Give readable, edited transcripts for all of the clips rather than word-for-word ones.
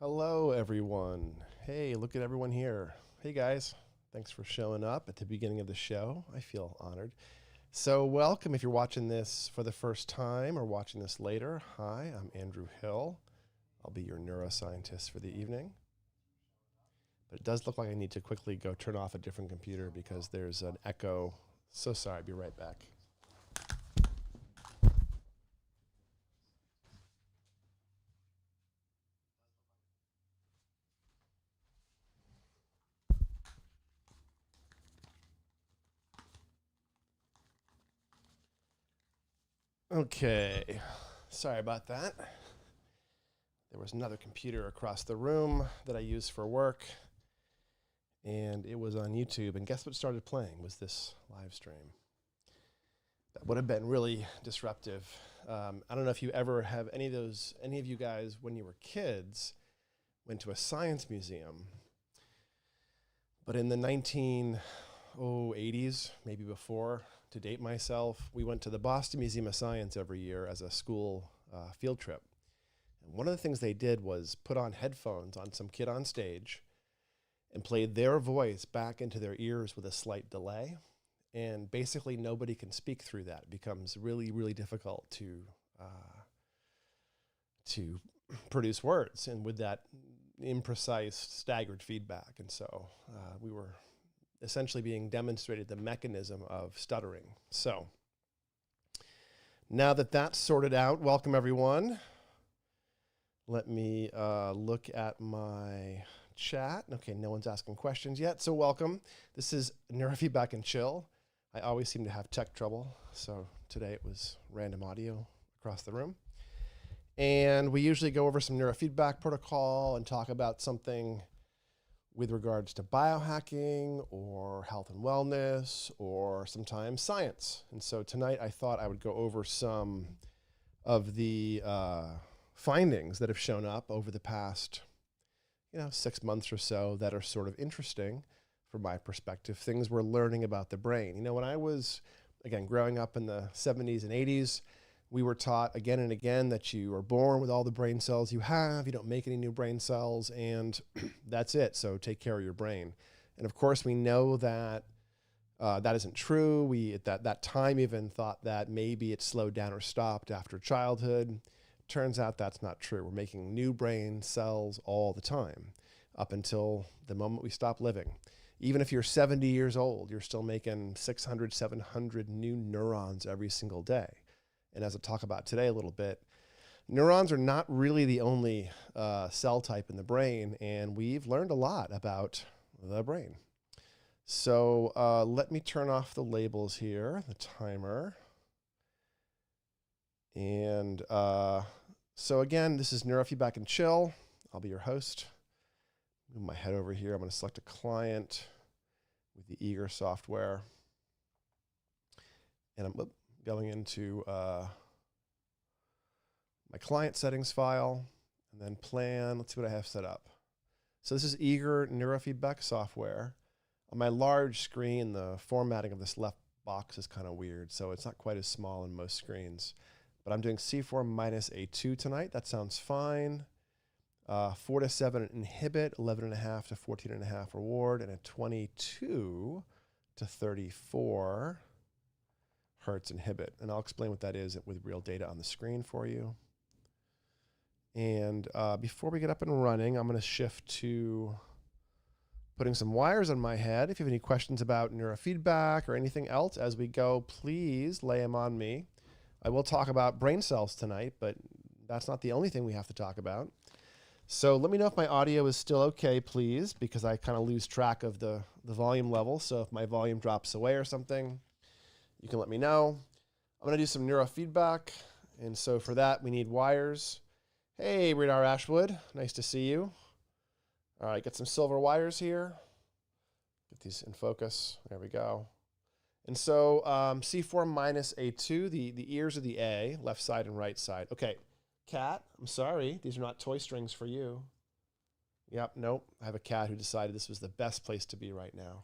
Hello, everyone. Hey, look at everyone here. Hey, guys. Thanks for showing up at the beginning of the show. I feel honored. So welcome if you're watching this for the first time or watching this later. Hi, I'm Andrew Hill. I'll be your neuroscientist for the evening. But it does look like I need to quickly go turn off a different computer because there's an echo. So sorry, I'll be right back. Okay, sorry about that. There was another computer across the room that I use for work, and it was on YouTube. And guess what started playing was this live stream. That would have been really disruptive. I don't know if you ever have any of you guys, when you were kids, went to a science museum. But in the 1980s, maybe before, to date myself, we went to the Boston Museum of Science every year as a school field trip. And one of the things they did was put on headphones on some kid on stage and played their voice back into their ears with a slight delay. And basically nobody can speak through that. It becomes really, really difficult to produce words, and with that imprecise, staggered feedback. And so we were essentially being demonstrated the mechanism of stuttering. So now that that's sorted out, welcome everyone. Let me look at my chat. Okay, no one's asking questions yet, so welcome. This is Neurofeedback and Chill. I always seem to have tech trouble, so today it was random audio across the room. And we usually go over some neurofeedback protocol and talk about something with regards to biohacking or health and wellness or sometimes science. And so tonight I thought I would go over some of the findings that have shown up over the past 6 months or so that are sort of interesting from my perspective, things we're learning about the brain. When I was, again, growing up in the 70s and 80s, we were taught again and again that you are born with all the brain cells you have, you don't make any new brain cells, and that's it, so take care of your brain. And of course, we know that that isn't true. We, at that time, even thought that maybe it slowed down or stopped after childhood. Turns out that's not true. We're making new brain cells all the time, up until the moment we stop living. Even if you're 70 years old, you're still making 600, 700 new neurons every single day. And as I'll talk about today a little bit, neurons are not really the only cell type in the brain, and we've learned a lot about the brain. So let me turn off the labels here, the timer. And so again, this is Neurofeedback and Chill. I'll be your host. Move my head over here. I'm going to select a client with the Eager software. And I'm going into my client settings file and then plan. Let's see what I have set up. So this is Eager Neurofeedback software. On my large screen, the formatting of this left box is kind of weird, so it's not quite as small in most screens. But I'm doing C4 minus A2 tonight. That sounds fine. 4 to 7 inhibit, 11.5 to 14.5 reward, and a 22 to 34 hertz inhibit. And I'll explain what that is with real data on the screen for you. And before we get up and running, I'm going to shift to putting some wires on my head. If you have any questions about neurofeedback or anything else as we go, please lay them on me. I will talk about brain cells tonight, but that's not the only thing we have to talk about. So let me know if my audio is still okay, please, because I kind of lose track of the volume level. So if my volume drops away or something, you can let me know. I'm going to do some neurofeedback. And so for that, we need wires. Hey, Radar Ashwood. Nice to see you. All right, get some silver wires here. Get these in focus. There we go. And so C4 minus A2, the ears are the A, left side and right side. Okay, cat, I'm sorry. These are not toy strings for you. Yep, nope. I have a cat who decided this was the best place to be right now.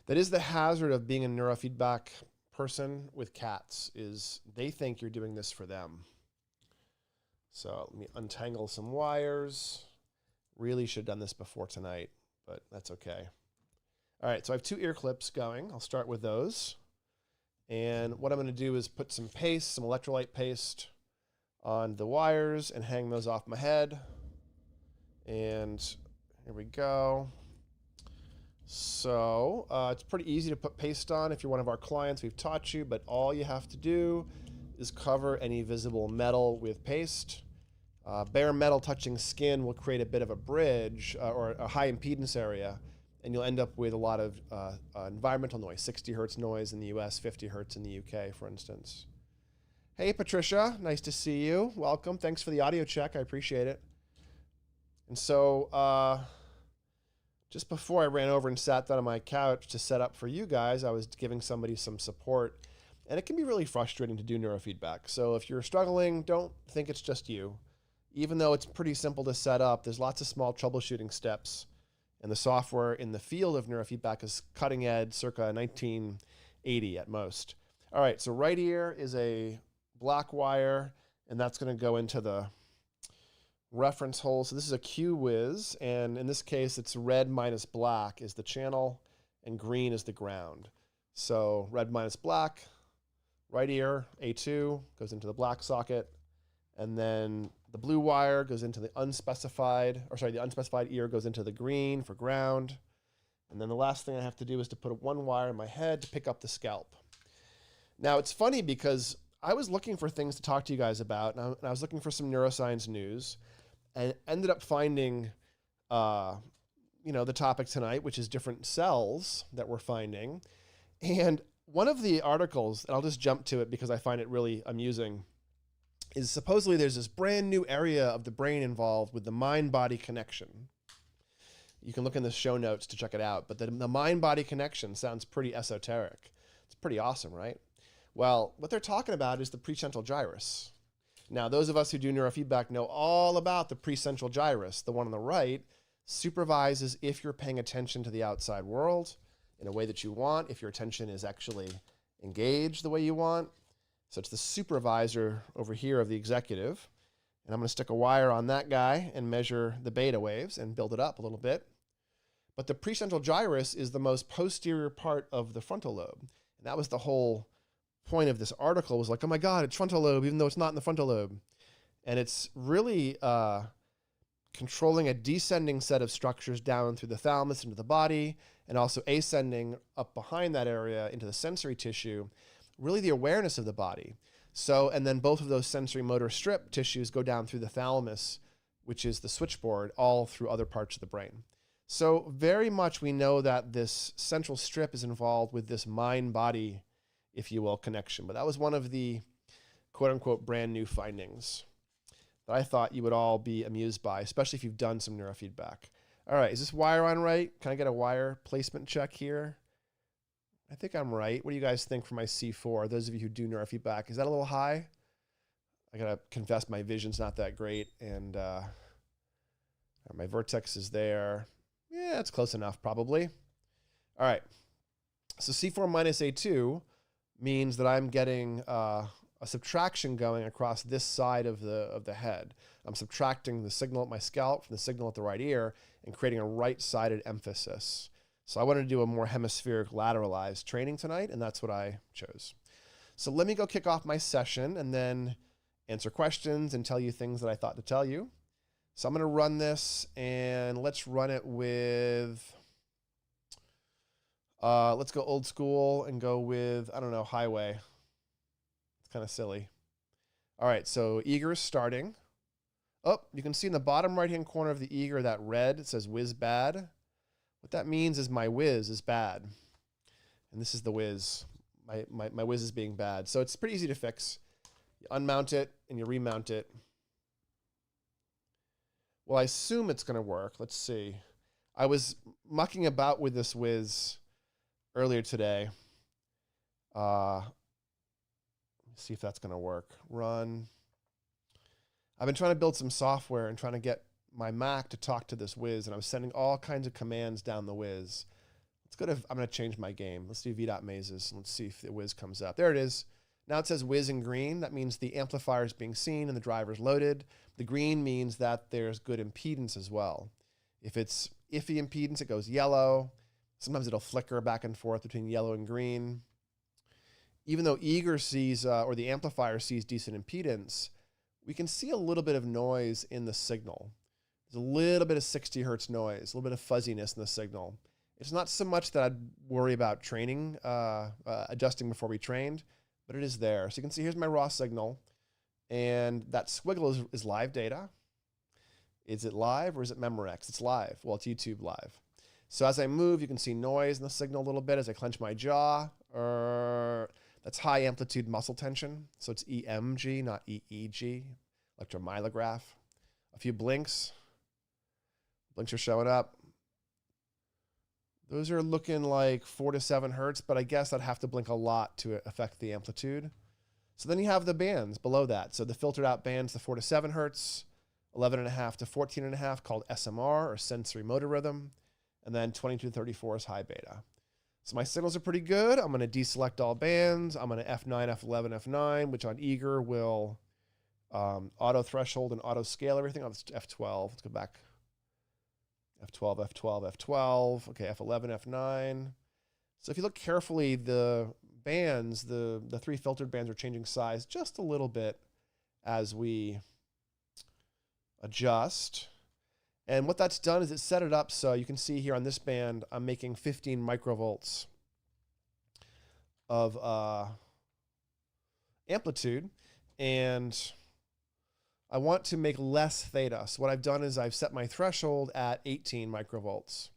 That is the hazard of being a neurofeedback person with cats, is they think you're doing this for them. So let me untangle some wires. Really should have done this before tonight, but that's okay. All right, so I have 2 ear clips going. I'll start with those. And what I'm going to do is put some paste, some electrolyte paste on the wires and hang those off my head. And here we go. So it's pretty easy to put paste on if you're one of our clients. We've taught you, but all you have to do is cover any visible metal with paste. Bare metal touching skin will create a bit of a bridge or a high impedance area, and you'll end up with a lot of environmental noise, 60 hertz noise in the US, 50 hertz in the UK, for instance. Hey, Patricia, nice to see you. Welcome. Thanks for the audio check. I appreciate it. And so just before I ran over and sat down on my couch to set up for you guys, I was giving somebody some support. And it can be really frustrating to do neurofeedback. So if you're struggling, don't think it's just you. Even though it's pretty simple to set up, there's lots of small troubleshooting steps. And the software in the field of neurofeedback is cutting edge, circa 1980 at most. All right, so right ear is a black wire, and that's going to go into the reference hole. So this is a Q-Wiz, and in this case, it's red minus black is the channel, and green is the ground. So red minus black, right ear, A2, goes into the black socket, and then the blue wire goes into the unspecified ear goes into the green for ground. And then the last thing I have to do is to put 1 wire in my head to pick up the scalp. Now, it's funny because I was looking for things to talk to you guys about, and I was looking for some neuroscience news, and ended up finding, the topic tonight, which is different cells that we're finding. And one of the articles, and I'll just jump to it because I find it really amusing, is supposedly there's this brand new area of the brain involved with the mind-body connection. You can look in the show notes to check it out, but the mind-body connection sounds pretty esoteric. It's pretty awesome, right? Well, what they're talking about is the precentral gyrus. Now, those of us who do neurofeedback know all about the precentral gyrus. The one on the right supervises if you're paying attention to the outside world in a way that you want, if your attention is actually engaged the way you want. So it's the supervisor over here of the executive. And I'm going to stick a wire on that guy and measure the beta waves and build it up a little bit. But the precentral gyrus is the most posterior part of the frontal lobe. And that was the whole point of this article, was like, oh my God, it's frontal lobe, even though it's not in the frontal lobe. And it's really controlling a descending set of structures down through the thalamus into the body, and also ascending up behind that area into the sensory tissue, really the awareness of the body. So, and then both of those sensory motor strip tissues go down through the thalamus, which is the switchboard, all through other parts of the brain. So very much we know that this central strip is involved with this mind-body, if you will, connection. But that was one of the quote-unquote brand new findings that I thought you would all be amused by, especially if you've done some neurofeedback. All right, is this wire on right? Can I get a wire placement check here? I think I'm right. What do you guys think for my C4? Those of you who do neurofeedback, is that a little high? I gotta confess my vision's not that great, and my vertex is there. Yeah, it's close enough, probably. All right, so C4 minus A2 means that I'm getting a subtraction going across this side of the head. I'm subtracting the signal at my scalp from the signal at the right ear and creating a right-sided emphasis. So I wanted to do a more hemispheric lateralized training tonight, and that's what I chose. So let me go kick off my session and then answer questions and tell you things that I thought to tell you. So I'm going to run this, and let's run it with, let's go old school and go with, I don't know, highway. It's kind of silly. All right, so eager is starting. Oh, you can see in the bottom right-hand corner of the eager, that red, it says whiz bad. What that means is my whiz is bad. And this is the whiz. My whiz is being bad. So it's pretty easy to fix. You unmount it and you remount it. Well, I assume it's going to work. Let's see. I was mucking about with this whiz earlier today. Let's see if that's going to work. Run. I've been trying to build some software and trying to get my Mac to talk to this whiz, and I was sending all kinds of commands down the whiz. Let's go to, I'm going to change my game. Let's do v.mazes, and let's see if the whiz comes up. There it is. Now it says whiz in green. That means the amplifier is being seen and the driver is loaded. The green means that there's good impedance as well. If it's iffy impedance, it goes yellow. Sometimes it'll flicker back and forth between yellow and green. Even though eager sees, or the amplifier sees decent impedance, we can see a little bit of noise in the signal. There's a little bit of 60 hertz noise, a little bit of fuzziness in the signal. It's not so much that I'd worry about training, adjusting before we trained, but it is there. So you can see here's my raw signal, and that squiggle is live data. Is it live or is it Memorex? It's live. Well, it's YouTube live. So as I move, you can see noise in the signal a little bit as I clench my jaw. That's high amplitude muscle tension. So it's EMG, not EEG, electromyelograph. A few blinks. Blinks are showing up. Those are looking like 4 to 7 hertz, but I guess I'd have to blink a lot to affect the amplitude. So then you have the bands below that. So the filtered out bands, the 4 to 7 hertz, 11.5 to 14.5 called SMR, or sensory motor rhythm, and then 22 to 34 is high beta. So my signals are pretty good. I'm going to deselect all bands. I'm going to F9, F11, F9, which on eager will auto threshold and auto scale everything. I'll just F12. Let's go back. F12, F12, F12. Okay, F11, F9. So if you look carefully, the bands, the 3 filtered bands are changing size just a little bit as we adjust. And what that's done is it set it up so you can see here on this band, I'm making 15 microvolts of amplitude, and I want to make less theta. So what I've done is I've set my threshold at 18 microvolts.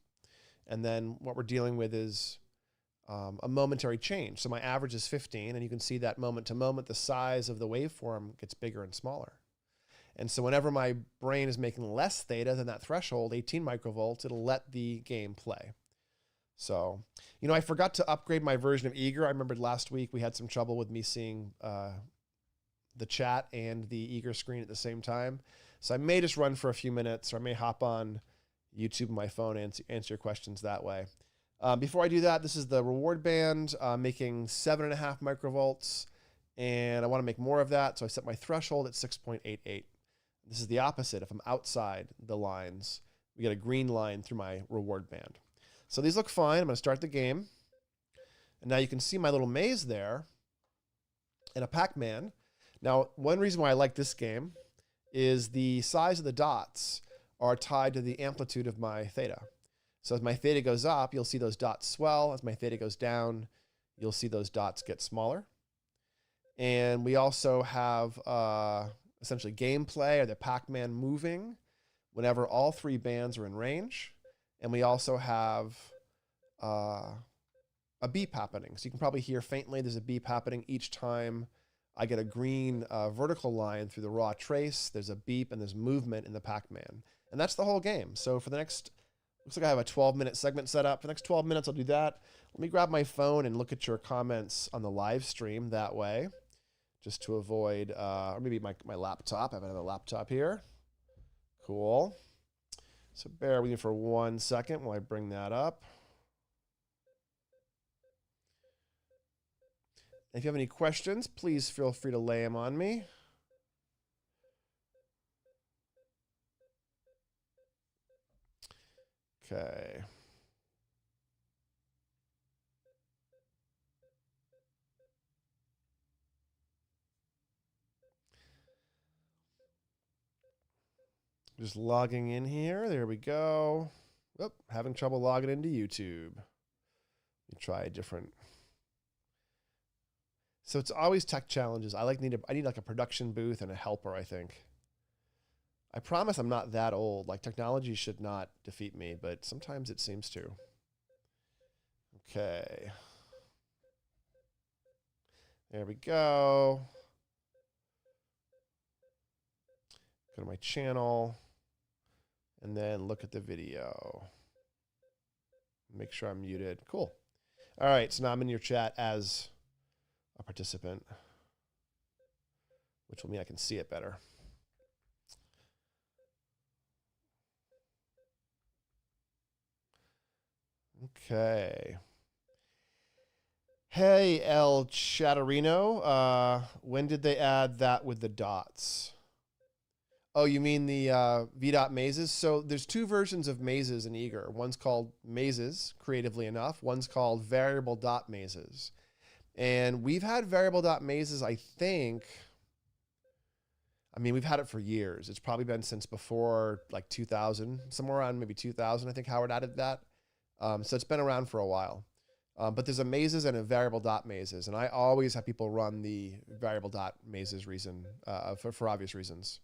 And then what we're dealing with is a momentary change. So my average is 15, and you can see that moment to moment, the size of the waveform gets bigger and smaller. And so whenever my brain is making less theta than that threshold, 18 microvolts, it'll let the game play. So, you know, I forgot to upgrade my version of eager. I remembered last week we had some trouble with me seeing the chat and the eager screen at the same time. So I may just run for a few minutes, or I may hop on YouTube on my phone and answer your questions that way. Before I do that, this is the reward band, making 7.5 microvolts, and I want to make more of that. So I set my threshold at 6.88. This is the opposite. If I'm outside the lines, we get a green line through my reward band. So these look fine. I'm going to start the game. And now you can see my little maze there and a Pac-Man. Now, one reason why I like this game is the size of the dots are tied to the amplitude of my theta. So as my theta goes up, you'll see those dots swell. As my theta goes down, you'll see those dots get smaller. And we also have essentially gameplay, or the Pac-Man moving whenever all 3 bands are in range. And we also have a beep happening. So you can probably hear faintly there's a beep happening each time I get a green vertical line through the raw trace. There's a beep and there's movement in the Pac-Man. And that's the whole game. So for the next, looks like I have a 12-minute segment set up. For the next 12 minutes, I'll do that. Let me grab my phone and look at your comments on the live stream that way, just to avoid, or maybe my laptop. I have another laptop here. Cool. So bear with me for 1 second while I bring that up. If you have any questions, please feel free to lay them on me. Okay. Just logging in here. There we go. Oop, having trouble logging into YouTube. Let me try a different. So it's always tech challenges. I need like a production booth and a helper, I think. I promise I'm not that old. Like, technology should not defeat me, but sometimes it seems to. Okay. There we go. Go to my channel and then look at the video. Make sure I'm muted. Cool. All right, so now I'm in your chat as a participant, which will mean I can see it better. Okay. Hey, El Chatterino. When did they add that with the dots? Oh, you mean the VDOT mazes? So there's two versions of mazes in Eager. One's called mazes, creatively enough. One's called variable dot mazes. And we've had variable dot mazes, we've had it for years. It's probably been since before like 2000, somewhere around maybe 2000. I think Howard added that. So it's been around for a while. But there's a mazes and a variable dot mazes. And I always have people run the variable dot mazes for obvious reasons.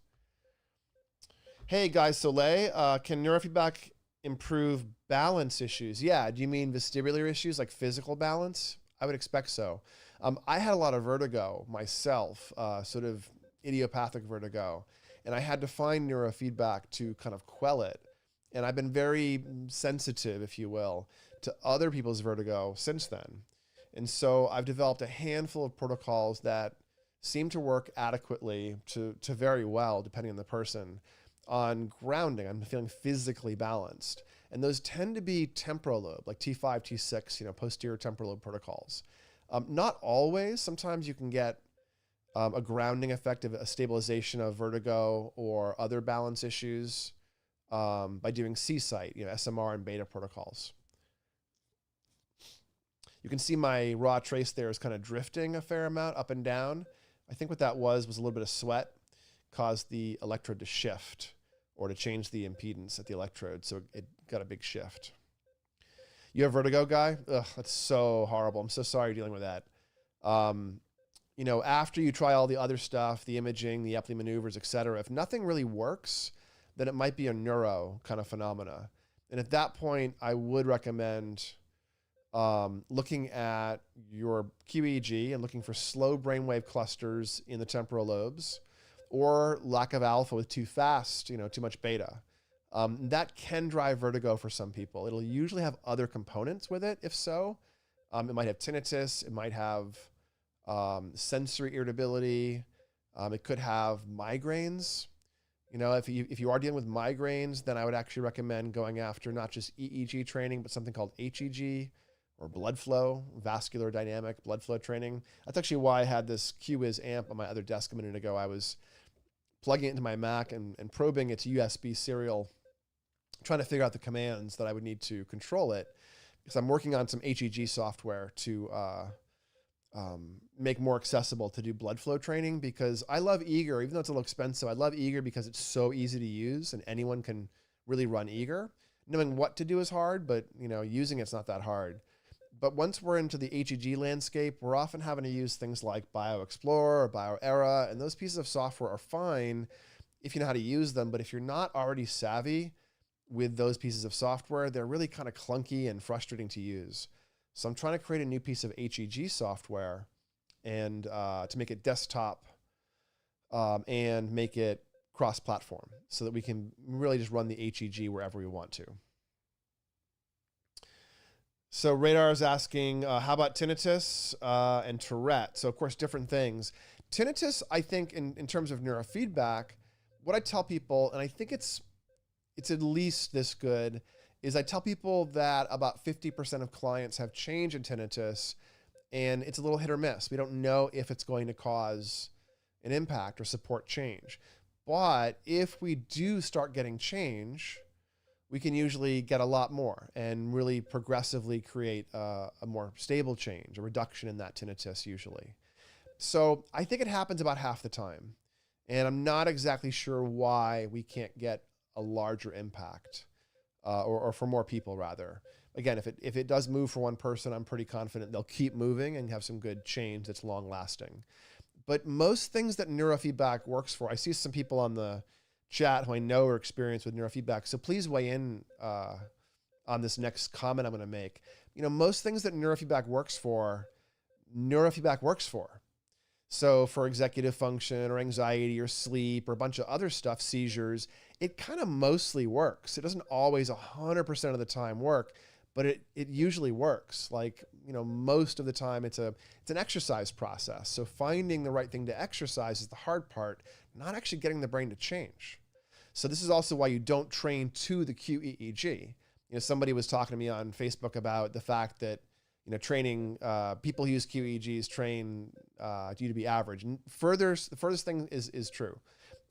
Hey, Guy Soleil, can neurofeedback improve balance issues? Yeah, do you mean vestibular issues like physical balance? I would expect so. I had a lot of vertigo myself, sort of idiopathic vertigo, and I had to find neurofeedback to kind of quell it. And I've been very sensitive, if you will, to other people's vertigo since then. And so I've developed a handful of protocols that seem to work adequately to very well, depending on the person, on grounding. I'm feeling physically balanced. And those tend to be temporal lobe, like T5, T6, posterior temporal lobe protocols. Not always. Sometimes you can get a grounding effect of a stabilization of vertigo or other balance issues by doing C-site, SMR and beta protocols. You can see my raw trace there is kind of drifting a fair amount up and down. I think what that was a little bit of sweat caused the electrode to shift or to change the impedance at the electrode. So it got a big shift. You have vertigo, Guy? Ugh, that's so horrible. I'm so sorry you're dealing with that. After you try all the other stuff, the imaging, the Epley maneuvers, et cetera, if nothing really works, then it might be a neuro kind of phenomena. And at that point, I would recommend looking at your QEEG and looking for slow brainwave clusters in the temporal lobes, or lack of alpha with too fast, too much beta. That can drive vertigo for some people. It'll usually have other components with it, if so. It might have tinnitus. It might have sensory irritability. It could have migraines. If you are dealing with migraines, then I would actually recommend going after not just EEG training, but something called HEG, or blood flow, vascular dynamic blood flow training. That's actually why I had this QWiz amp on my other desk a minute ago. I was plugging it into my Mac and probing its USB serial, trying to figure out the commands that I would need to control it, because I'm working on some HEG software to make more accessible to do blood flow training, because I love Eager, even though it's a little expensive. I love Eager because it's so easy to use and anyone can really run Eager. Knowing what to do is hard, but using it's not that hard. But once we're into the HEG landscape, we're often having to use things like BioExplorer or BioEra, and those pieces of software are fine if you know how to use them. But if you're not already savvy with those pieces of software, they're really kind of clunky and frustrating to use. So I'm trying to create a new piece of HEG software and to make it desktop and make it cross-platform so that we can really just run the HEG wherever we want to. So Radar is asking, how about tinnitus and Tourette? So of course, different things. Tinnitus, I think in terms of neurofeedback, what I tell people, and I think it's at least this good, is I tell people that about 50% of clients have change in tinnitus, and it's a little hit or miss. We don't know if it's going to cause an impact or support change. But if we do start getting change, we can usually get a lot more and really progressively create a more stable change, a reduction in that tinnitus usually. So I think it happens about half the time. And I'm not exactly sure why we can't get a larger impact or for more people rather. Again, if it does move for one person, I'm pretty confident they'll keep moving and have some good change that's long lasting. But most things that neurofeedback works for, I see some people on the chat who I know are experienced with neurofeedback. So please weigh in on this next comment I'm going to make. Most things that neurofeedback works for. So for executive function or anxiety or sleep or a bunch of other stuff, seizures, it kind of mostly works. It doesn't always 100% of the time work, but it usually works. Like, most of the time it's an exercise process. So finding the right thing to exercise is the hard part, not actually getting the brain to change. So this is also why you don't train to the QEEG. Somebody was talking to me on Facebook about the fact that, training, people who use QEEGs train you to be average. And the furthest thing is true.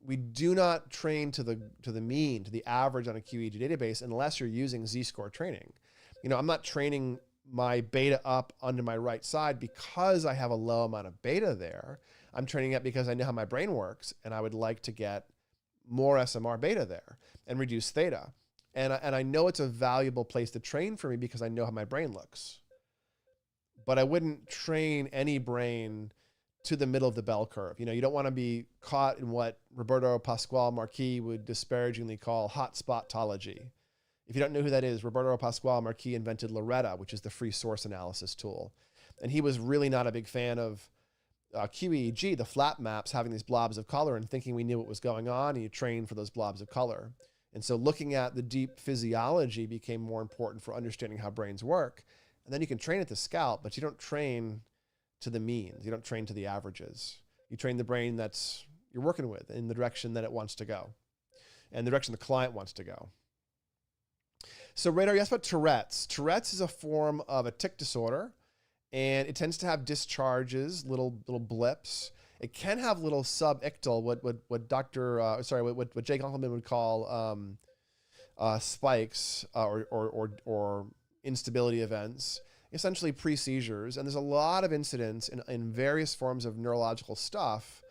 We do not train to the mean, to the average on a QEEG database unless you're using Z-score training. I'm not training my beta up onto my right side because I have a low amount of beta there. I'm training it because I know how my brain works, and I would like to get more SMR beta there and reduce theta. And I know it's a valuable place to train for me because I know how my brain looks. But I wouldn't train any brain to the middle of the bell curve. You don't want to be caught in what Roberto Pasquale Marquis would disparagingly call hotspotology. If you don't know who that is, Roberto Pasquale Marquis invented Loretta, which is the free source analysis tool. And he was really not a big fan of QEEG, the flat maps, having these blobs of color and thinking we knew what was going on, and you train for those blobs of color. And so looking at the deep physiology became more important for understanding how brains work. And then you can train at the scalp, but you don't train to the means. You don't train to the averages. You train the brain that's you're working with in the direction that it wants to go and the direction the client wants to go. So Radar, you asked about Tourette's. Tourette's is a form of a tic disorder, and it tends to have discharges, little blips. It can have little subictal, what Jake Unkelman would call spikes or instability events, essentially pre-seizures. And there's a lot of incidents in various forms of neurological stuff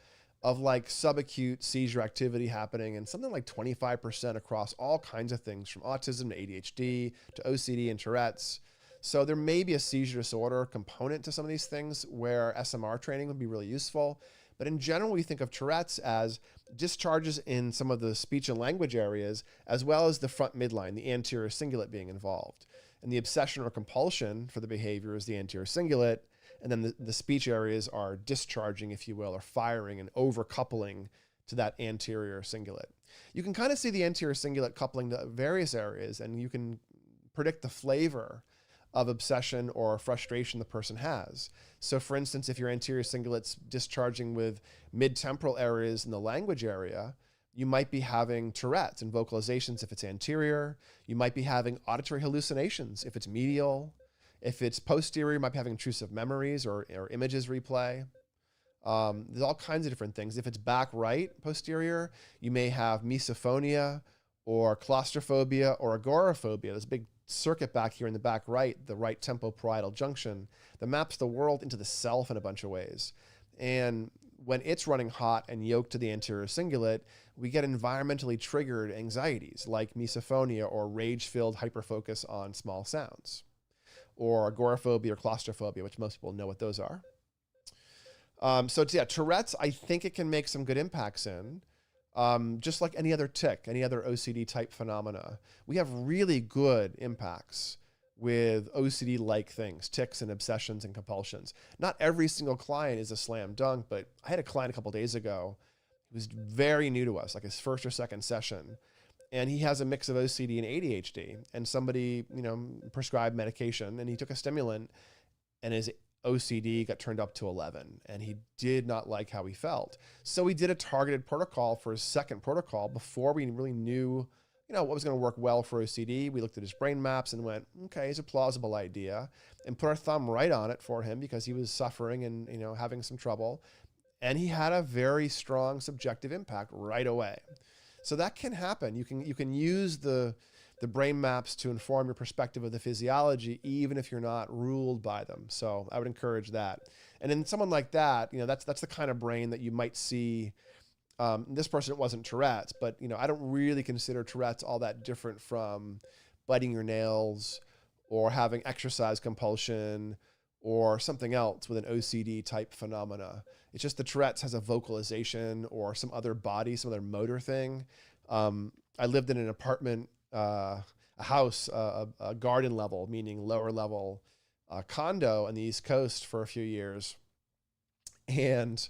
of like subacute seizure activity happening, and something like 25% across all kinds of things, from autism to ADHD to OCD and Tourette's. So there may be a seizure disorder component to some of these things where SMR training would be really useful. But in general, we think of Tourette's as discharges in some of the speech and language areas, as well as the front midline, the anterior cingulate being involved. And the obsession or compulsion for the behavior is the anterior cingulate. And then the speech areas are discharging, if you will, or firing and overcoupling to that anterior cingulate. You can kind of see the anterior cingulate coupling to various areas, and you can predict the flavor of obsession or frustration the person has. So for instance, if your anterior cingulate's discharging with mid-temporal areas in the language area, you might be having Tourette's and vocalizations if it's anterior. You might be having auditory hallucinations if it's medial. If it's posterior, you might be having intrusive memories or images replay. There's all kinds of different things. If it's back right, posterior, you may have misophonia or claustrophobia or agoraphobia. There's a big circuit back here in the back right, the right tempoparietal junction, that maps the world into the self in a bunch of ways. And when it's running hot and yoked to the anterior cingulate, we get environmentally triggered anxieties like misophonia or rage-filled hyperfocus on small sounds, or agoraphobia or claustrophobia, which most people know what those are. So Tourette's, I think it can make some good impacts in, just like any other tic, any other OCD type phenomena. We have really good impacts with OCD-like things, tics and obsessions and compulsions. Not every single client is a slam dunk, but I had a client a couple of days ago who was very new to us, like his first or second session. And he has a mix of OCD and ADHD, and somebody, prescribed medication, and he took a stimulant, and his OCD got turned up to 11, and he did not like how he felt. So we did a targeted protocol for his second protocol before we really knew, what was going to work well for OCD. We looked at his brain maps and went, okay, it's a plausible idea, and put our thumb right on it for him because he was suffering and, having some trouble. And he had a very strong subjective impact right away. So that can happen. You can use the brain maps to inform your perspective of the physiology, even if you're not ruled by them. So I would encourage that. And in someone like that, that's the kind of brain that you might see. This person, it wasn't Tourette's, but I don't really consider Tourette's all that different from biting your nails or having exercise compulsion or something else with an OCD type phenomena. It's just the Tourette's has a vocalization or some other motor thing. I lived in an apartment, a house, a garden level, meaning lower level condo on the East Coast for a few years. And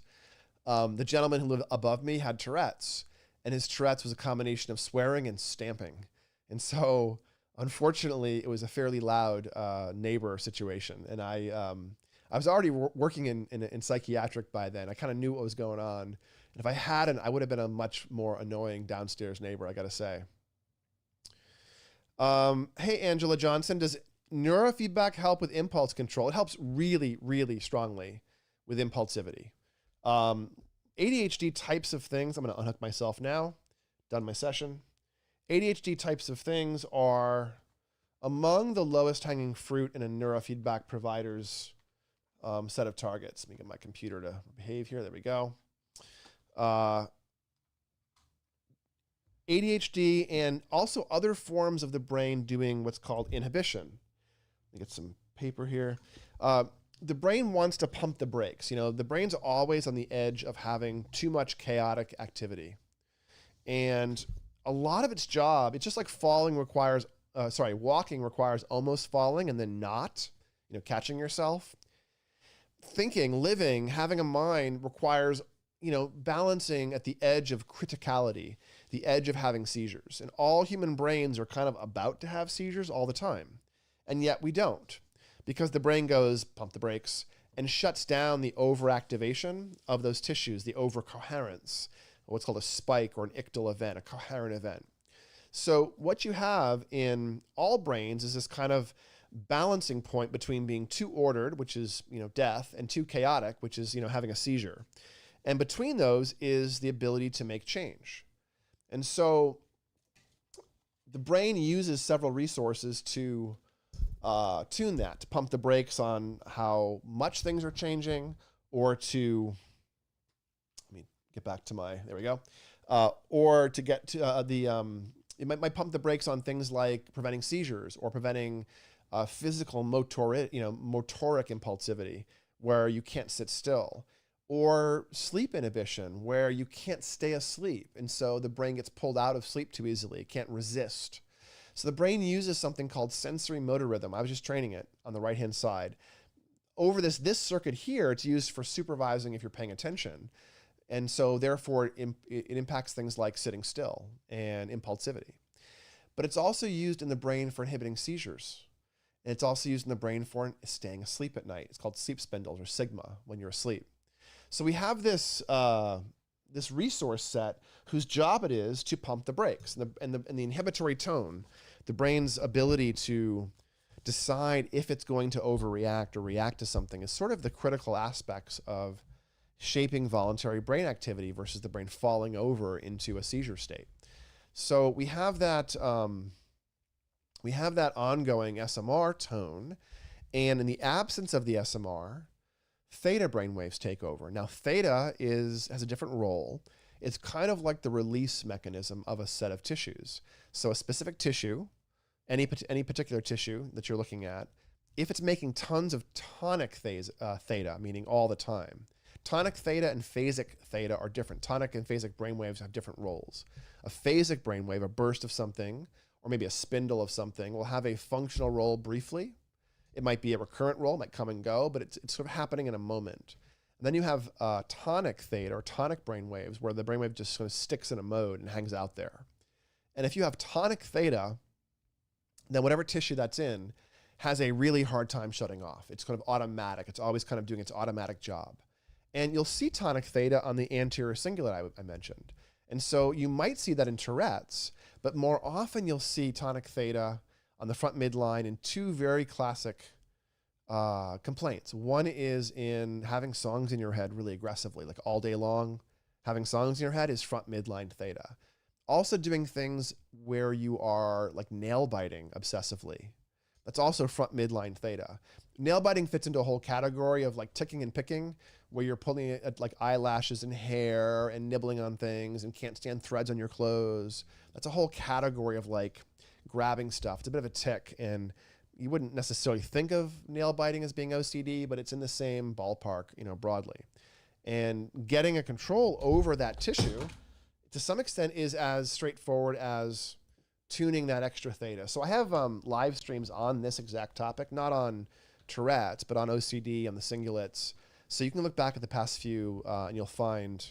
the gentleman who lived above me had Tourette's, and his Tourette's was a combination of swearing and stamping. And so unfortunately, it was a fairly loud neighbor situation. And I was already working in psychiatric by then. I kind of knew what was going on. And if I hadn't, I would have been a much more annoying downstairs neighbor, I got to say. Hey, Angela Johnson, does neurofeedback help with impulse control? It helps really, really strongly with impulsivity. ADHD types of things, I'm going to unhook myself now, done my session. ADHD types of things are among the lowest hanging fruit in a neurofeedback provider's set of targets. Let me get my computer to behave here. There we go. ADHD and also other forms of the brain doing what's called inhibition. Let me get some paper here. The brain wants to pump the brakes. You know, the brain's always on the edge of having too much chaotic activity. And a lot of its job, it's just like walking requires almost falling and then not, you know, catching yourself. Thinking, living, having a mind requires, you know, balancing at the edge of criticality, the edge of having seizures. And all human brains are kind of about to have seizures all the time. And yet we don't, because the brain goes, pump the brakes, and shuts down the overactivation of those tissues, the overcoherence, what's called a spike or an ictal event, a coherent event. So what you have in all brains is this kind of balancing point between being too ordered, which is, you know, death, and too chaotic, which is, you know, having a seizure. And between those is the ability to make change. And so the brain uses several resources to tune that, to pump the brakes on how much things are changing, or to, let me get back to my, there we go, or to get to it might pump the brakes on things like preventing seizures or preventing physical motoric impulsivity, where you can't sit still, or sleep inhibition, where you can't stay asleep. And so the brain gets pulled out of sleep too easily. It can't resist. So the brain uses something called sensory motor rhythm. I was just training it on the right-hand side. Over this circuit here, it's used for supervising if you're paying attention. And so therefore it impacts things like sitting still and impulsivity. But it's also used in the brain for inhibiting seizures. And it's also used in the brain for staying asleep at night. It's called sleep spindles, or sigma, when you're asleep. So we have this this resource set whose job it is to pump the brakes. And the inhibitory tone, the brain's ability to decide if it's going to overreact or react to something, is sort of the critical aspects of shaping voluntary brain activity versus the brain falling over into a seizure state. So we have that ongoing SMR tone, and in the absence of the SMR, theta brainwaves take over. Now, theta has a different role. It's kind of like the release mechanism of a set of tissues. So a specific tissue, any particular tissue that you're looking at, if it's making tons of tonic theta, meaning all the time, tonic theta and phasic theta are different. Tonic and phasic brainwaves have different roles. A phasic brainwave, a burst of something, or maybe a spindle of something, will have a functional role briefly. It might be a recurrent role, it might come and go, but it's sort of happening in a moment. And then you have tonic theta, or tonic brainwaves, where the brainwave just sort of sticks in a mode and hangs out there. And if you have tonic theta, then whatever tissue that's in has a really hard time shutting off. It's kind of automatic. It's always kind of doing its automatic job. And you'll see tonic theta on the anterior cingulate I mentioned. And so you might see that in Tourette's, but more often you'll see tonic theta on the front midline in two very classic complaints. One is in having songs in your head really aggressively, like all day long. Having songs in your head is front midline theta. Also doing things where you are like nail biting obsessively. That's also front midline theta. Nail biting fits into a whole category of like ticking and picking, where you're pulling at like eyelashes and hair and nibbling on things and can't stand threads on your clothes. That's a whole category of like grabbing stuff. It's a bit of a tick, and you wouldn't necessarily think of nail biting as being OCD, but it's in the same ballpark, you know, broadly. And getting a control over that tissue to some extent is as straightforward as tuning that extra theta. So I have live streams on this exact topic, not on Tourette's, but on OCD, on the cingulates. So you can look back at the past few and you'll find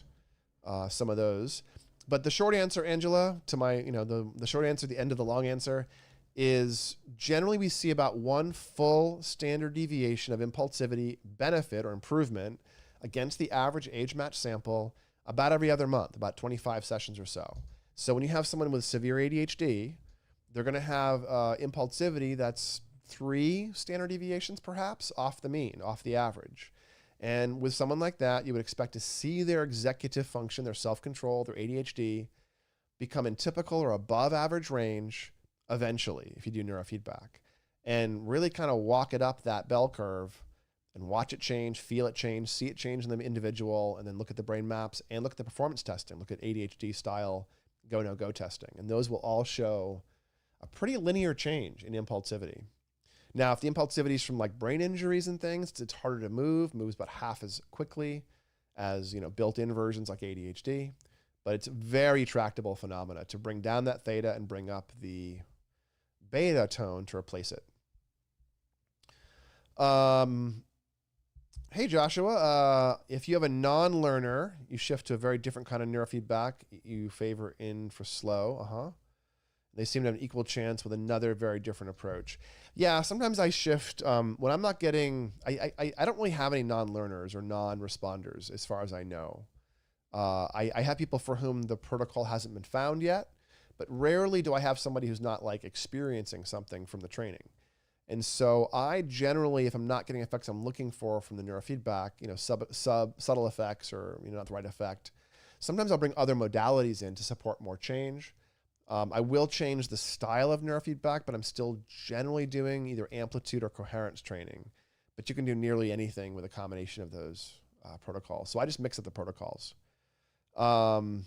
some of those. But the short answer, Angela, to my, the short answer, the end of the long answer, is generally we see about one full standard deviation of impulsivity benefit or improvement against the average age-matched sample about every other month, about 25 sessions or so. So when you have someone with severe ADHD, they're going to have impulsivity that's 3 standard deviations perhaps off the mean, off the average. And with someone like that, you would expect to see their executive function, their self-control, their ADHD become in typical or above average range eventually if you do neurofeedback, and really kind of walk it up that bell curve and watch it change, feel it change, see it change in the individual, and then look at the brain maps and look at the performance testing, look at ADHD style go, no go testing. And those will all show a pretty linear change in impulsivity. Now, if the impulsivity is from like brain injuries and things, it's harder to moves about half as quickly as, built-in versions like ADHD, but it's a very tractable phenomena to bring down that theta and bring up the beta tone to replace it. Hey, Joshua, if you have a non-learner, you shift to a very different kind of neurofeedback. You favor in for slow. They seem to have an equal chance with another very different approach. Yeah, sometimes I shift when I'm not getting, I don't really have any non-learners or non-responders as far as I know. I have people for whom the protocol hasn't been found yet, but rarely do I have somebody who's not like experiencing something from the training. And so I generally, if I'm not getting effects I'm looking for from the neurofeedback, subtle effects or, not the right effect, sometimes I'll bring other modalities in to support more change. I will change the style of neurofeedback, but I'm still generally doing either amplitude or coherence training. But you can do nearly anything with a combination of those protocols. So I just mix up the protocols. Aloha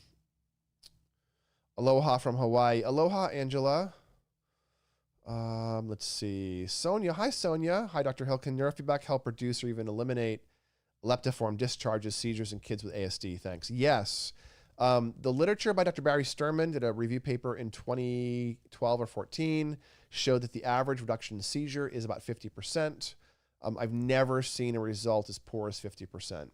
from Hawaii. Aloha, Angela. Let's see. Sonia. Hi, Sonia. Hi, Dr. Hill. Can neurofeedback help reduce or even eliminate leptiform discharges, seizures in kids with ASD? Thanks. Yes. The literature by Dr. Barry Sturman did a review paper in 2012 or 14, showed that the average reduction in seizure is about 50%. I've never seen a result as poor as 50%.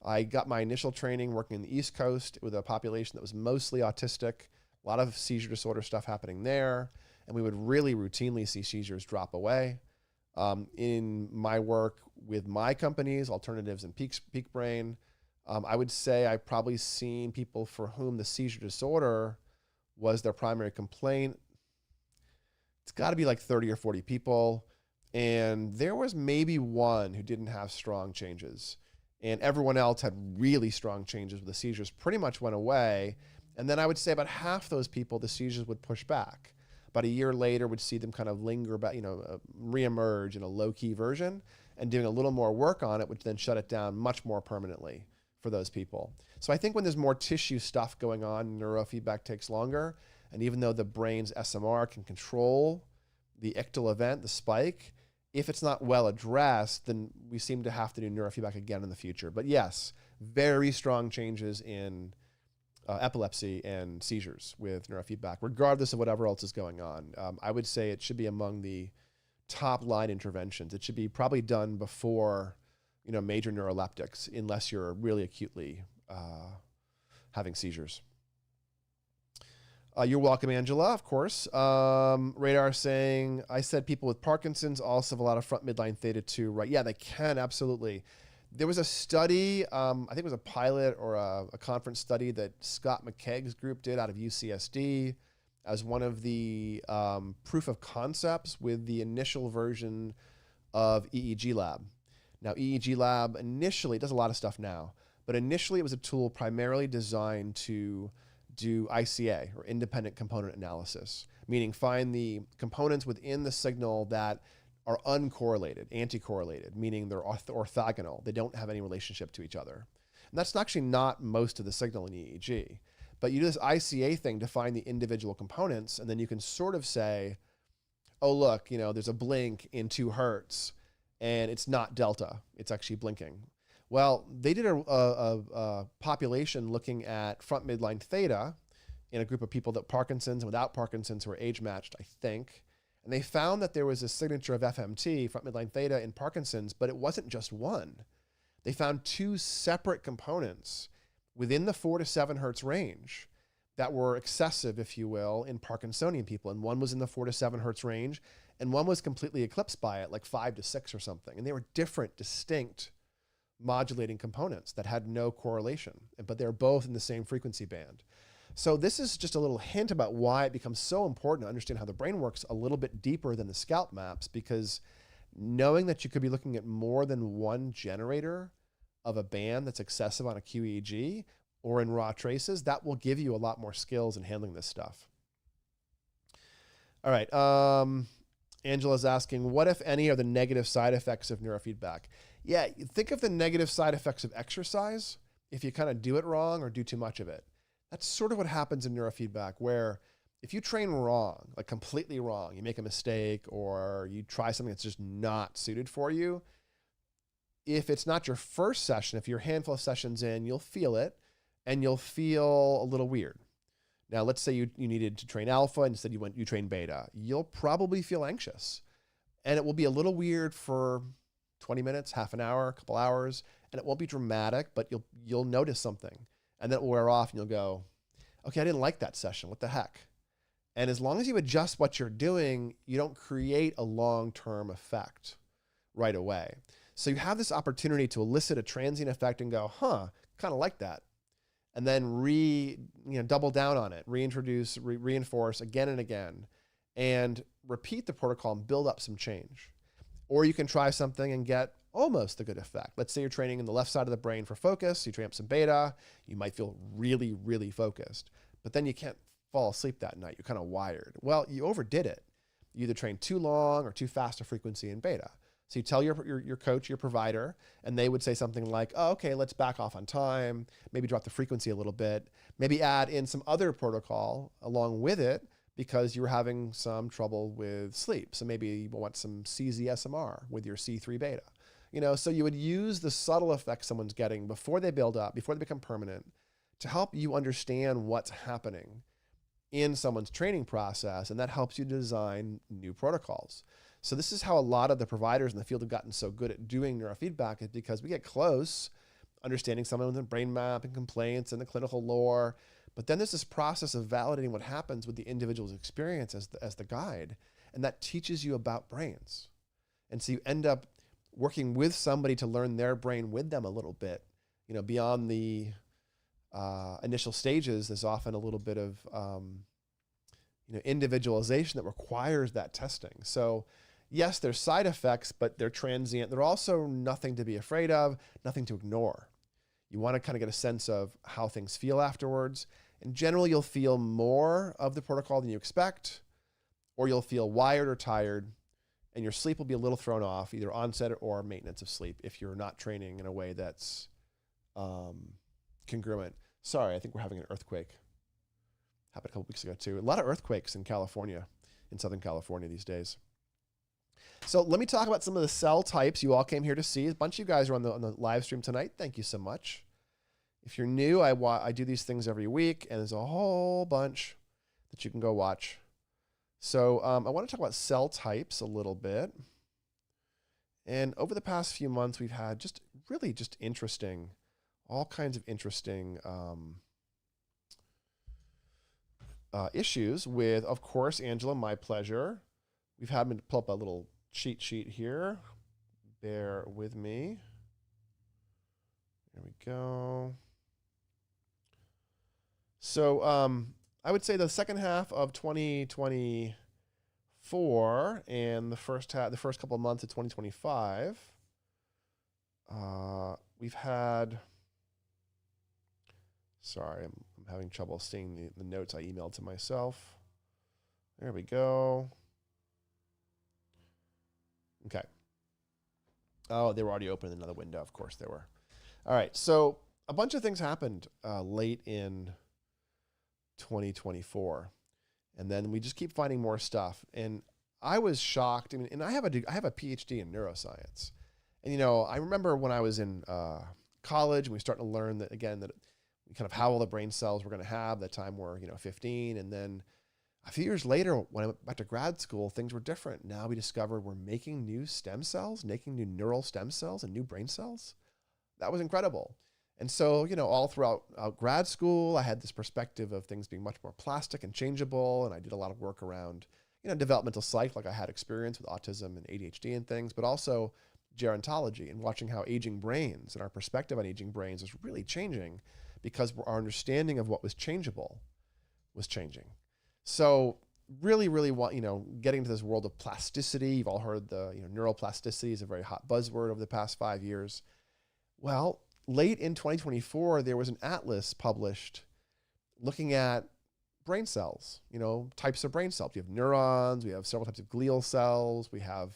I got my initial training working in the East Coast with a population that was mostly autistic, a lot of seizure disorder stuff happening there, and we would really routinely see seizures drop away. In my work with my companies, Alternatives and Peak Brain, I would say I've probably seen people for whom the seizure disorder was their primary complaint. It's got to be like 30 or 40 people. And there was maybe one who didn't have strong changes. And everyone else had really strong changes where the seizures pretty much went away. And then I would say about half those people, the seizures would push back. About a year later, would see them kind of linger back, reemerge in a low-key version, and doing a little more work on it, which then shut it down much more permanently for those people. So I think when there's more tissue stuff going on, neurofeedback takes longer. And even though the brain's SMR can control the ictal event, the spike, if it's not well addressed, then we seem to have to do neurofeedback again in the future. But yes, very strong changes in epilepsy and seizures with neurofeedback, regardless of whatever else is going on. I would say it should be among the top line interventions. It should be probably done before major neuroleptics, unless you're really acutely having seizures. You're welcome, Angela, of course. Radar saying, I said people with Parkinson's also have a lot of front midline theta too, right? Yeah, they can, absolutely. There was a study, I think it was a pilot or a conference study that Scott McKegg's group did out of UCSD as one of the proof of concepts with the initial version of EEG Lab. Now, EEG Lab initially, it does a lot of stuff now, but initially it was a tool primarily designed to do ICA, or independent component analysis, meaning find the components within the signal that are uncorrelated, anti-correlated, meaning they're orthogonal. They don't have any relationship to each other. And that's actually not most of the signal in EEG. But you do this ICA thing to find the individual components, and then you can sort of say, oh, look, there's a blink in 2 hertz, and it's not delta. It's actually blinking. Well, they did a population looking at front midline theta in a group of people that Parkinson's and without Parkinson's who were age matched, I think. And they found that there was a signature of FMT, front midline theta, in Parkinson's, but it wasn't just one. They found 2 separate components within the 4 to 7 hertz range that were excessive, if you will, in Parkinsonian people. And one was in the 4 to 7 hertz range, and one was completely eclipsed by it, like 5 to 6 or something. And they were different, distinct modulating components that had no correlation, but they're both in the same frequency band. So this is just a little hint about why it becomes so important to understand how the brain works a little bit deeper than the scalp maps, because knowing that you could be looking at more than one generator of a band that's excessive on a QEEG or in raw traces, that will give you a lot more skills in handling this stuff. All right. Angela's asking, what, if any, are the negative side effects of neurofeedback? Yeah, think of the negative side effects of exercise if you kind of do it wrong or do too much of it. That's sort of what happens in neurofeedback, where if you train wrong, like completely wrong, you make a mistake or you try something that's just not suited for you, if it's not your first session, if you're a handful of sessions in, you'll feel it and you'll feel a little weird. Now, let's say you needed to train alpha and instead you train beta. You'll probably feel anxious and it will be a little weird for 20 minutes, half an hour, a couple hours, and it won't be dramatic, but you'll notice something and then it will wear off and you'll go, okay, I didn't like that session. What the heck? And as long as you adjust what you're doing, you don't create a long-term effect right away. So you have this opportunity to elicit a transient effect and go, huh, kind of like that. And then double down on it, reintroduce, reinforce again and again, and repeat the protocol and build up some change. Or you can try something and get almost a good effect. Let's say you're training in the left side of the brain for focus, you train up some beta, you might feel really, really focused, but then you can't fall asleep that night. You're kind of wired. Well, you overdid it. You either train too long or too fast a frequency in beta. So you tell your coach, your provider, and they would say something like, oh, okay, let's back off on time, maybe drop the frequency a little bit, maybe add in some other protocol along with it because you were having some trouble with sleep. So maybe you want some CZSMR with your C3 beta. So you would use the subtle effects someone's getting before they build up, before they become permanent, to help you understand what's happening in someone's training process, and that helps you design new protocols. So this is how a lot of the providers in the field have gotten so good at doing neurofeedback, is because we get close, understanding someone's brain map and complaints and the clinical lore, but then there's this process of validating what happens with the individual's experience as the guide, and that teaches you about brains. And so you end up working with somebody to learn their brain with them a little bit, beyond the initial stages. There's often a little bit of individualization that requires that testing. So yes, there's side effects, but they're transient. They're also nothing to be afraid of, nothing to ignore. You want to kind of get a sense of how things feel afterwards. And generally, you'll feel more of the protocol than you expect, or you'll feel wired or tired, and your sleep will be a little thrown off, either onset or maintenance of sleep, if you're not training in a way that's congruent. Sorry, I think we're having an earthquake. Happened a couple weeks ago too. A lot of earthquakes in California, in Southern California these days. So let me talk about some of the cell types you all came here to see. A bunch of you guys are on the live stream tonight. Thank you so much. If you're new, I do these things every week, and there's a whole bunch that you can go watch. So I want to talk about cell types a little bit. And over the past few months, we've had interesting, all kinds of interesting issues with, of course, Angela, my pleasure. We've had me pull up a little cheat sheet here. Bear with me. There we go. So I would say the second half of 2024 and the first couple of months of 2025, we've had. Sorry, I'm having trouble seeing the notes I emailed to myself. There we go. Okay. Oh, they were already open in another window. Of course they were. All right. So a bunch of things happened late in 2024. And then we just keep finding more stuff. And I was shocked. I mean, and I have a PhD in neuroscience. And, I remember when I was in college and we started to learn that, again, that kind of how all the brain cells we're going to have that time we're 15. And then a few years later, when I went back to grad school, things were different. Now we discovered we're making new stem cells, making new neural stem cells and new brain cells. That was incredible. And so, all throughout grad school, I had this perspective of things being much more plastic and changeable. And I did a lot of work around, developmental psych, like I had experience with autism and ADHD and things, but also gerontology and watching how aging brains and our perspective on aging brains is really changing because our understanding of what was changeable was changing. So really, really getting into this world of plasticity. You've all heard the, neuroplasticity is a very hot buzzword over the past 5 years. Well, late in 2024, there was an atlas published looking at brain cells, types of brain cells. We have neurons, we have several types of glial cells, we have,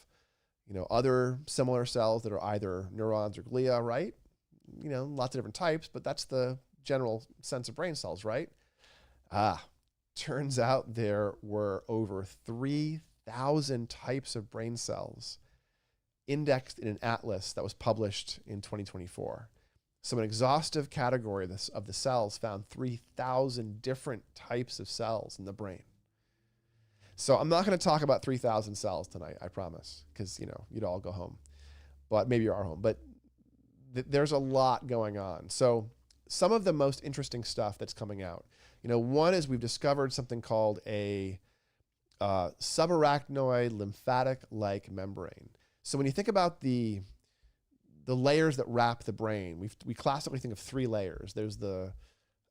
other similar cells that are either neurons or glia, right? Lots of different types, but that's the general sense of brain cells, right? Turns out there were over 3,000 types of brain cells indexed in an atlas that was published in 2024. So an exhaustive category of the cells found 3,000 different types of cells in the brain. So I'm not going to talk about 3,000 cells tonight, I promise, because, you'd all go home, but maybe you are home, but there's a lot going on. So some of the most interesting stuff that's coming out, one is we've discovered something called a subarachnoid lymphatic-like membrane. So when you think about the layers that wrap the brain, we classically think of 3 layers. There's the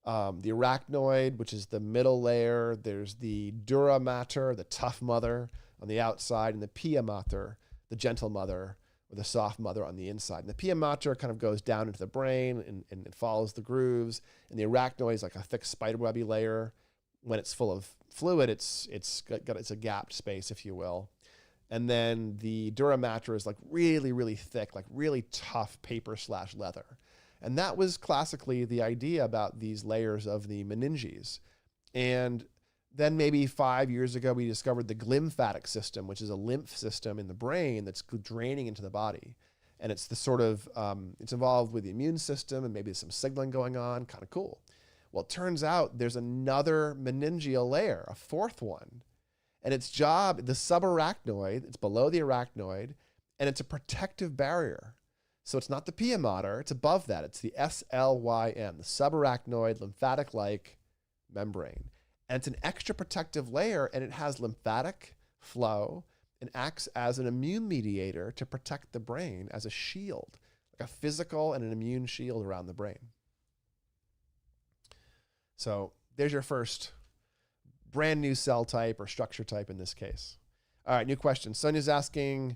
arachnoid, which is the middle layer. There's the dura mater, the tough mother on the outside, and the pia mater, the gentle mother, or the soft mother on the inside. And the pia mater kind of goes down into the brain and it follows the grooves. And the arachnoid is like a thick spiderwebby layer. When it's full of fluid, it's a gapped space, if you will. And then the dura mater is like really, really thick, like really tough paper/leather. And that was classically the idea about these layers of the meninges. And then maybe 5 years ago, we discovered the glymphatic system, which is a lymph system in the brain that's draining into the body. And it's the sort of, it's involved with the immune system and maybe some signaling going on, kind of cool. Well, it turns out there's another meningeal layer, a 4th one. And its job, the subarachnoid, it's below the arachnoid, and it's a protective barrier. So it's not the pia mater, it's above that. It's the SLYM, the subarachnoid lymphatic-like membrane. And it's an extra protective layer, and it has lymphatic flow and acts as an immune mediator to protect the brain as a shield, like a physical and an immune shield around the brain. So there's your first brand new cell type or structure type in this case. All right, new question. Sonia's asking,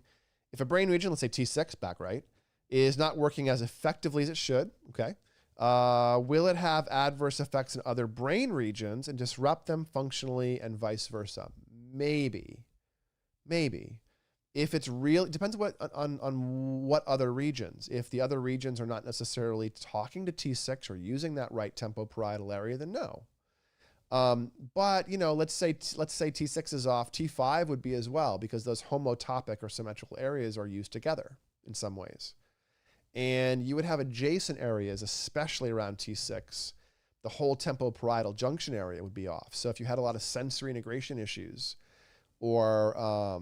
if a brain region, let's say T6, back right, is not working as effectively as it should, okay, will it have adverse effects in other brain regions and disrupt them functionally and vice versa? Maybe. If it's real, it depends on what other regions. If the other regions are not necessarily talking to T6 or using that right tempoparietal area, then no. But let's say T6 is off, T5 would be as well, because those homotopic or symmetrical areas are used together in some ways. And you would have adjacent areas, especially around T6. The whole tempoparietal junction area would be off. So if you had a lot of sensory integration issues, or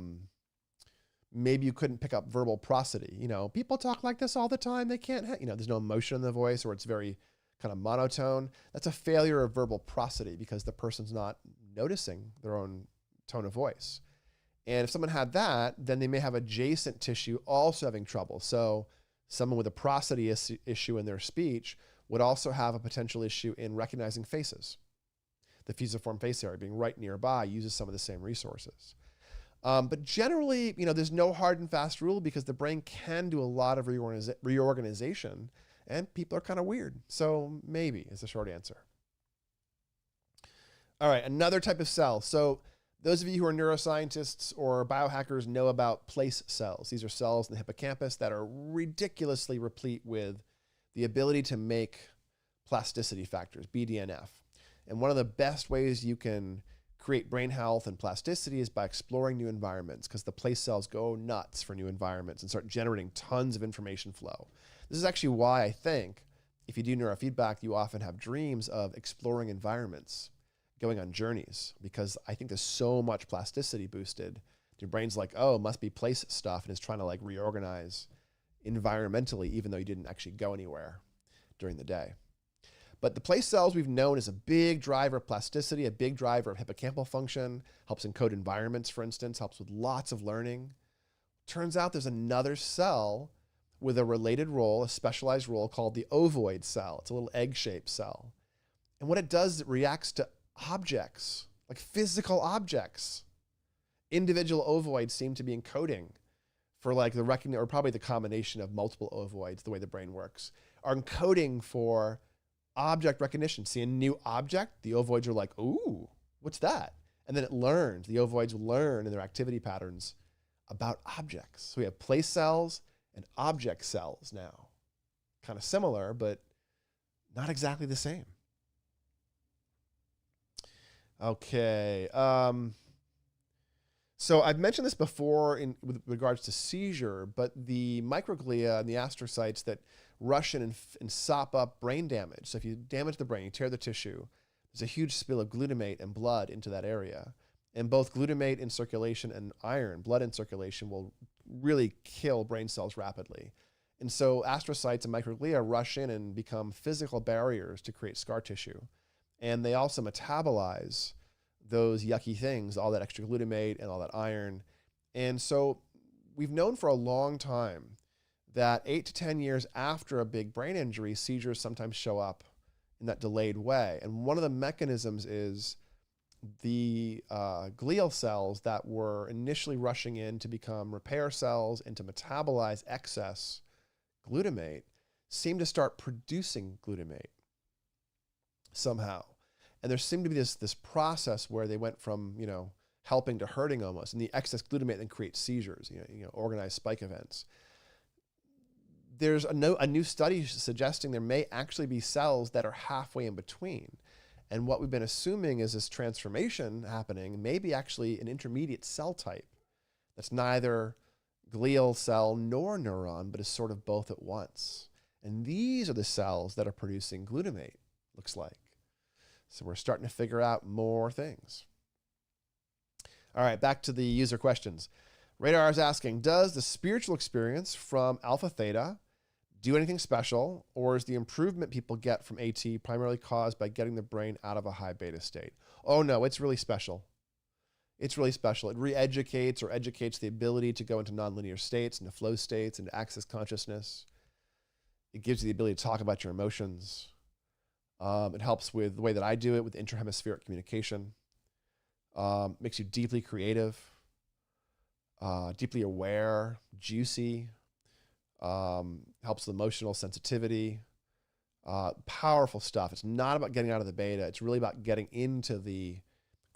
maybe you couldn't pick up verbal prosody. People talk like this all the time. They can't, there's no emotion in the voice, or it's very kind of monotone. That's a failure of verbal prosody because the person's not noticing their own tone of voice. And if someone had that, then they may have adjacent tissue also having trouble. So someone with a prosody issue in their speech would also have a potential issue in recognizing faces. The fusiform face area being right nearby uses some of the same resources. But generally, there's no hard and fast rule because the brain can do a lot of reorganization, and people are kind of weird. So maybe is the short answer. All right, another type of cell. So those of you who are neuroscientists or biohackers know about place cells. These are cells in the hippocampus that are ridiculously replete with the ability to make plasticity factors, BDNF. And one of the best ways you can create brain health and plasticity is by exploring new environments, because the place cells go nuts for new environments and start generating tons of information flow. This is actually why I think if you do neurofeedback, you often have dreams of exploring environments, going on journeys, because I think there's so much plasticity boosted. Your brain's like, oh, it must be place stuff, and is trying to like reorganize environmentally, even though you didn't actually go anywhere during the day. But the place cells we've known is a big driver of plasticity, a big driver of hippocampal function, helps encode environments, for instance, helps with lots of learning. Turns out there's another cell with a related role, a specialized role called the ovoid cell. It's a little egg-shaped cell. And what it does is it reacts to objects, like physical objects. Individual ovoids seem to be encoding for like the recognition, or probably the combination of multiple ovoids, the way the brain works, are encoding for object recognition. See a new object, the ovoids are like, ooh, what's that? And then it learns, the ovoids learn in their activity patterns about objects. So we have place cells and object cells now. Kind of similar, but not exactly the same. Okay. So I've mentioned this before with regards to seizure, but the microglia and the astrocytes that rush in and sop up brain damage. So if you damage the brain, you tear the tissue, there's a huge spill of glutamate and blood into that area. And both glutamate in circulation and iron, blood in circulation, will really kill brain cells rapidly. And so astrocytes and microglia rush in and become physical barriers to create scar tissue. And they also metabolize those yucky things, all that extra glutamate and all that iron. And so we've known for a long time that 8 to 10 years after a big brain injury, seizures sometimes show up in that delayed way. And one of the mechanisms is the glial cells that were initially rushing in to become repair cells and to metabolize excess glutamate seem to start producing glutamate somehow. And there seemed to be this process where they went from, helping to hurting almost, and the excess glutamate then creates seizures, organized spike events. There's a new study suggesting there may actually be cells that are halfway in between. And what we've been assuming is this transformation happening may be actually an intermediate cell type that's neither glial cell nor neuron, but is sort of both at once. And these are the cells that are producing glutamate, looks like. So we're starting to figure out more things. All right, back to the user questions. Radar is asking, does the spiritual experience from alpha theta do anything special, or is the improvement people get from AT primarily caused by getting the brain out of a high beta state? Oh no, it's really special. It's really special. It re-educates or educates the ability to go into nonlinear states, into flow states, into access consciousness. It gives you the ability to talk about your emotions. It helps with the way that I do it with intrahemispheric communication. Makes you deeply creative, deeply aware, juicy. Helps with emotional sensitivity. Powerful stuff. It's not about getting out of the beta. It's really about getting into the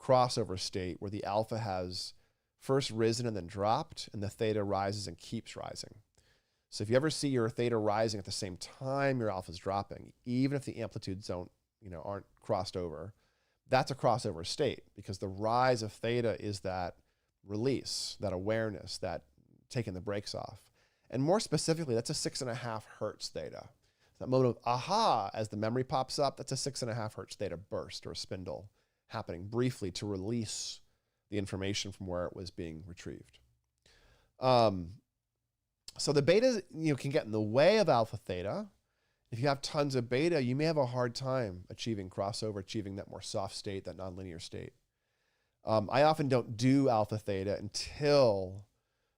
crossover state where the alpha has first risen and then dropped, and the theta rises and keeps rising. So if you ever see your theta rising at the same time your alpha is dropping, even if the amplitudes aren't crossed over, that's a crossover state, because the rise of theta is that release, that awareness, that taking the brakes off. And more specifically, that's a 6.5 hertz theta. That moment of aha, as the memory pops up, that's a 6.5 hertz theta burst or a spindle happening briefly to release the information from where it was being retrieved. So the beta, can get in the way of alpha theta. If you have tons of beta, you may have a hard time achieving crossover, achieving that more soft state, that nonlinear state. I often don't do alpha theta until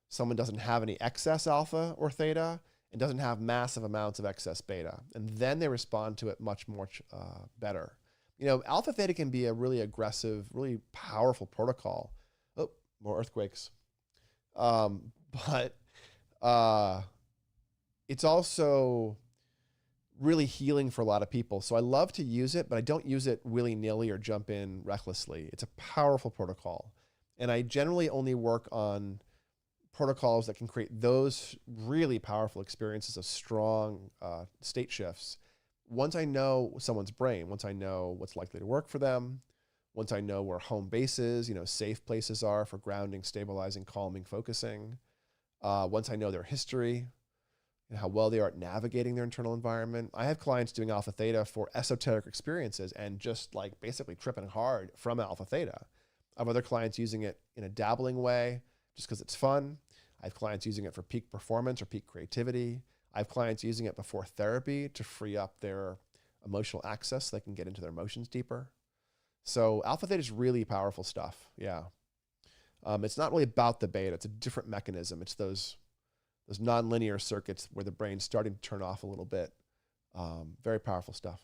someone doesn't have any excess alpha or theta and doesn't have massive amounts of excess beta. And then they respond to it much more better. Alpha theta can be a really aggressive, really powerful protocol. Oh, more earthquakes. But it's also really healing for a lot of people. So I love to use it, but I don't use it willy-nilly or jump in recklessly. It's a powerful protocol. And I generally only work on protocols that can create those really powerful experiences of strong state shifts. Once I know someone's brain, once I know what's likely to work for them, once I know where home bases, safe places are for grounding, stabilizing, calming, focusing, once I know their history and how well they are at navigating their internal environment. I have clients doing alpha theta for esoteric experiences and just like basically tripping hard from alpha theta. I have other clients using it in a dabbling way just because it's fun. I have clients using it for peak performance or peak creativity. I have clients using it before therapy to free up their emotional access so they can get into their emotions deeper. So alpha theta is really powerful stuff. Yeah. It's not really about the beta. It's a different mechanism. It's those nonlinear circuits where the brain's starting to turn off a little bit. Very powerful stuff.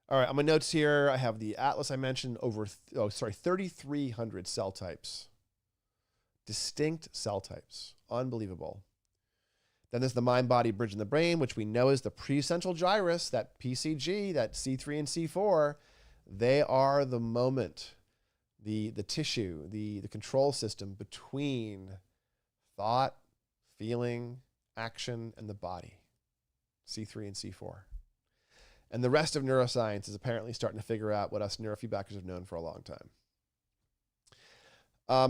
All right, on my notes here, I have the atlas I mentioned, 3,300 cell types. Distinct cell types. Unbelievable. Then there's the mind-body bridge in the brain, which we know is the precentral gyrus, that PCG, that C3 and C4. They are the moment, the tissue, the control system between thought, feeling, action, and the body. C3 and C4. And the rest of neuroscience is apparently starting to figure out what us neurofeedbackers have known for a long time.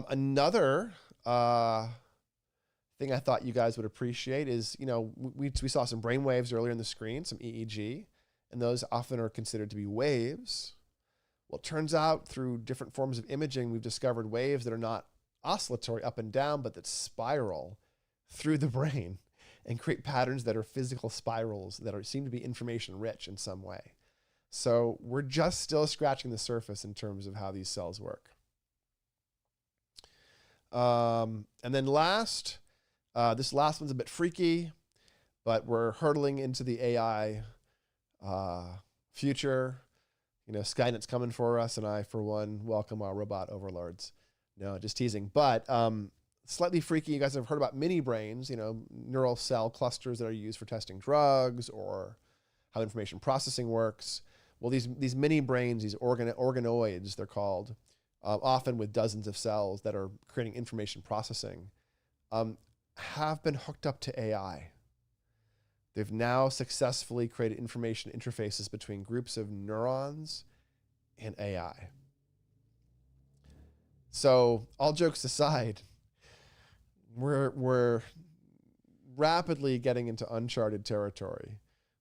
Another thing I thought you guys would appreciate is, we saw some brain waves earlier in the screen, some EEG, and those often are considered to be waves. Well, it turns out through different forms of imaging, we've discovered waves that are not oscillatory up and down, but that spiral through the brain and create patterns that are physical spirals that seem to be information rich in some way. So we're just still scratching the surface in terms of how these cells work. And then last, this last one's a bit freaky, but we're hurtling into the AI future. Skynet's coming for us, and I, for one, welcome our robot overlords. No, just teasing. But slightly freaky. You guys have heard about mini brains, neural cell clusters that are used for testing drugs or how information processing works. Well, these mini brains, these organoids, they're called, often with dozens of cells that are creating information processing, have been hooked up to AI. They've now successfully created information interfaces between groups of neurons and AI. So all jokes aside, we're rapidly getting into uncharted territory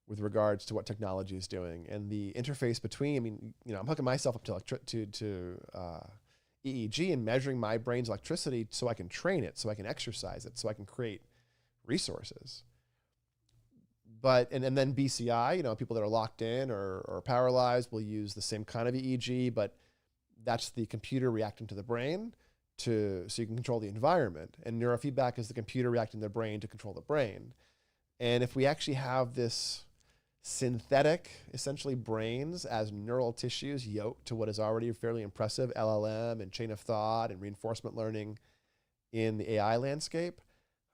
with regards to what technology is doing, and the interface between. I'm hooking myself up to EEG and measuring my brain's electricity so I can train it, so I can exercise it, so I can create resources. But and then BCI, people that are locked in or paralyzed will use the same kind of EEG, but that's the computer reacting to the brain so you can control the environment. And neurofeedback is the computer reacting to the brain to control the brain. And if we actually have this synthetic, essentially brains as neural tissues yoked to what is already a fairly impressive LLM and chain of thought and reinforcement learning in the AI landscape,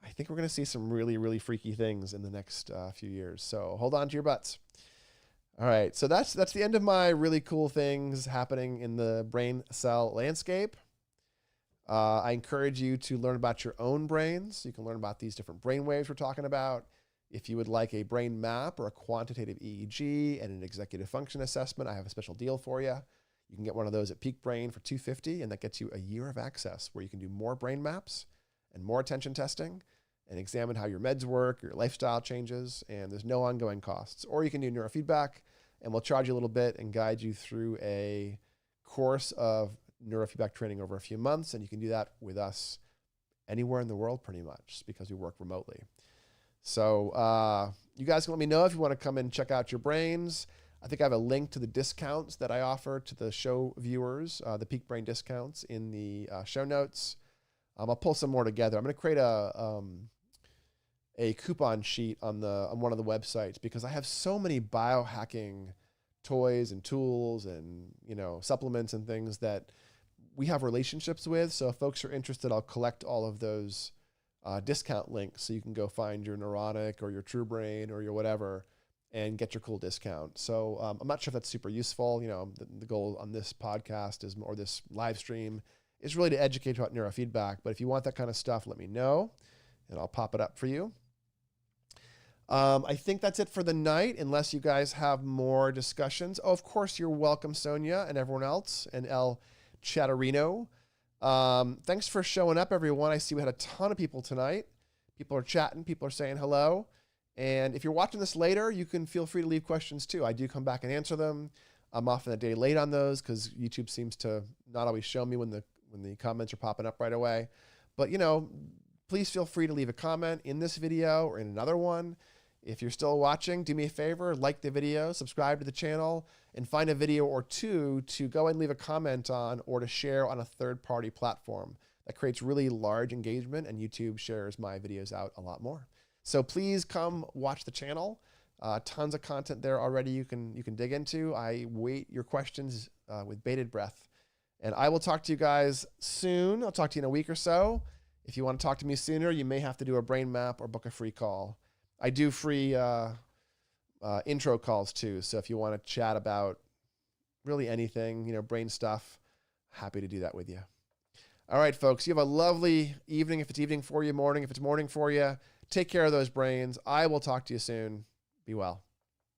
I think we're going to see some really, really freaky things in the next few years. So hold on to your butts. All right, so that's the end of my really cool things happening in the brain cell landscape. I encourage you to learn about your own brains. You can learn about these different brain waves we're talking about. If you would like a brain map or a quantitative EEG and an executive function assessment, I have a special deal for you. You can get one of those at Peak Brain for $250, and that gets you a year of access where you can do more brain maps and more attention testing and examine how your meds work, your lifestyle changes, and there's no ongoing costs. Or you can do neurofeedback, and we'll charge you a little bit and guide you through a course of neurofeedback training over a few months, and you can do that with us anywhere in the world pretty much because we work remotely. So you guys can let me know if you want to come and check out your brains. I think I have a link to the discounts that I offer to the show viewers, the Peak Brain discounts in the show notes. I'll pull some more together. I'm going to create a coupon sheet on one of the websites because I have so many biohacking toys and tools and supplements and things that we have relationships with. So if folks are interested, I'll collect all of those discount links so you can go find your Neuronic or your True Brain or your whatever and get your cool discount. So I'm not sure if that's super useful. The goal on this podcast or this live stream is really to educate about neurofeedback. But if you want that kind of stuff, let me know and I'll pop it up for you. I think that's it for the night, unless you guys have more discussions. Oh, of course, you're welcome, Sonia and everyone else, and El Chatterino. Thanks for showing up, everyone. I see we had a ton of people tonight. People are chatting. People are saying hello. And if you're watching this later, you can feel free to leave questions too. I do come back and answer them. I'm often a day late on those because YouTube seems to not always show me when the comments are popping up right away. But, please feel free to leave a comment in this video or in another one. If you're still watching, do me a favor, like the video, subscribe to the channel, and find a video or two to go and leave a comment on or to share on a third-party platform. That creates really large engagement, and YouTube shares my videos out a lot more. So please come watch the channel. Tons of content there already you can dig into. I wait your questions with bated breath. And I will talk to you guys soon. I'll talk to you in a week or so. If you want to talk to me sooner, you may have to do a brain map or book a free call. I do free intro calls too. So if you want to chat about really anything, brain stuff, happy to do that with you. All right, folks, you have a lovely evening. If it's evening for you, morning. If it's morning for you, take care of those brains. I will talk to you soon. Be well.